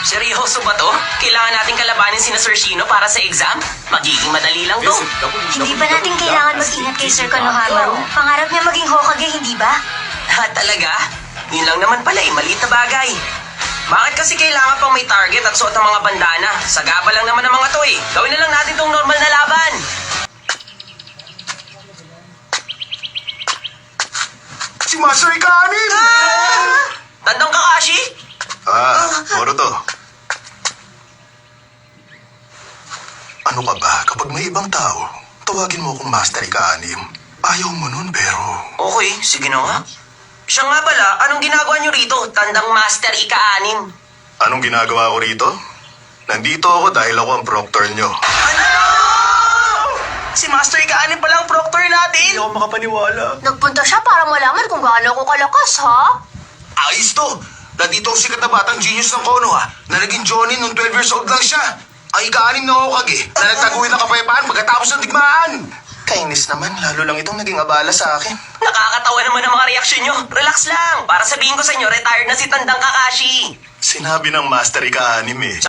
Seryoso ba to? Kailangan natin kalabanin sina Sir Shino para sa exam? Magiging madali lang to. Hindi ba natin kailangan mag-ingat kay Sir Konohamaru? Pangarap niya maging Hokage, hindi ba? Ha, talaga? Yun lang naman pala maliit na bagay. Bakit kasi kailangan pang may target at suot ang mga bandana? Sagaba lang naman ang mga to eh. Gawin na lang natin tong normal na laban. Si Master Ikanin! Tandang Kakashi? Boruto. Ano ka ba? Kapag may ibang tao, tawagin mo akong Master Ika-anim. Ayaw mo nun, pero... Okay, sige na nga. Siya nga pala, anong ginagawa niyo rito? Tandang Master Ika-anim. Anong ginagawa ko rito? Nandito ako dahil ako ang proctor nyo. Ano? Si Master Ika-anim pala ang proctor natin. Hindi ako makapaniwala. Nagpunta siya para malaman kung gaano ako kalakas, ha? Ayos to! Nandito ang sikat na batang genius ng Konoha na naging Jonin nung 12 years old lang siya. Ang ika-anim na Hokage na nagtaguhin ng kapayapaan pagkatapos ng digmaan. Kainis naman, lalo lang itong naging abala sa akin. Nakakatawa naman ang mga reaksyon nyo. Relax lang. Para sabihin ko sa inyo, retired na si Tandang Kakashi. Sinabi ng Master Ika-anim eh.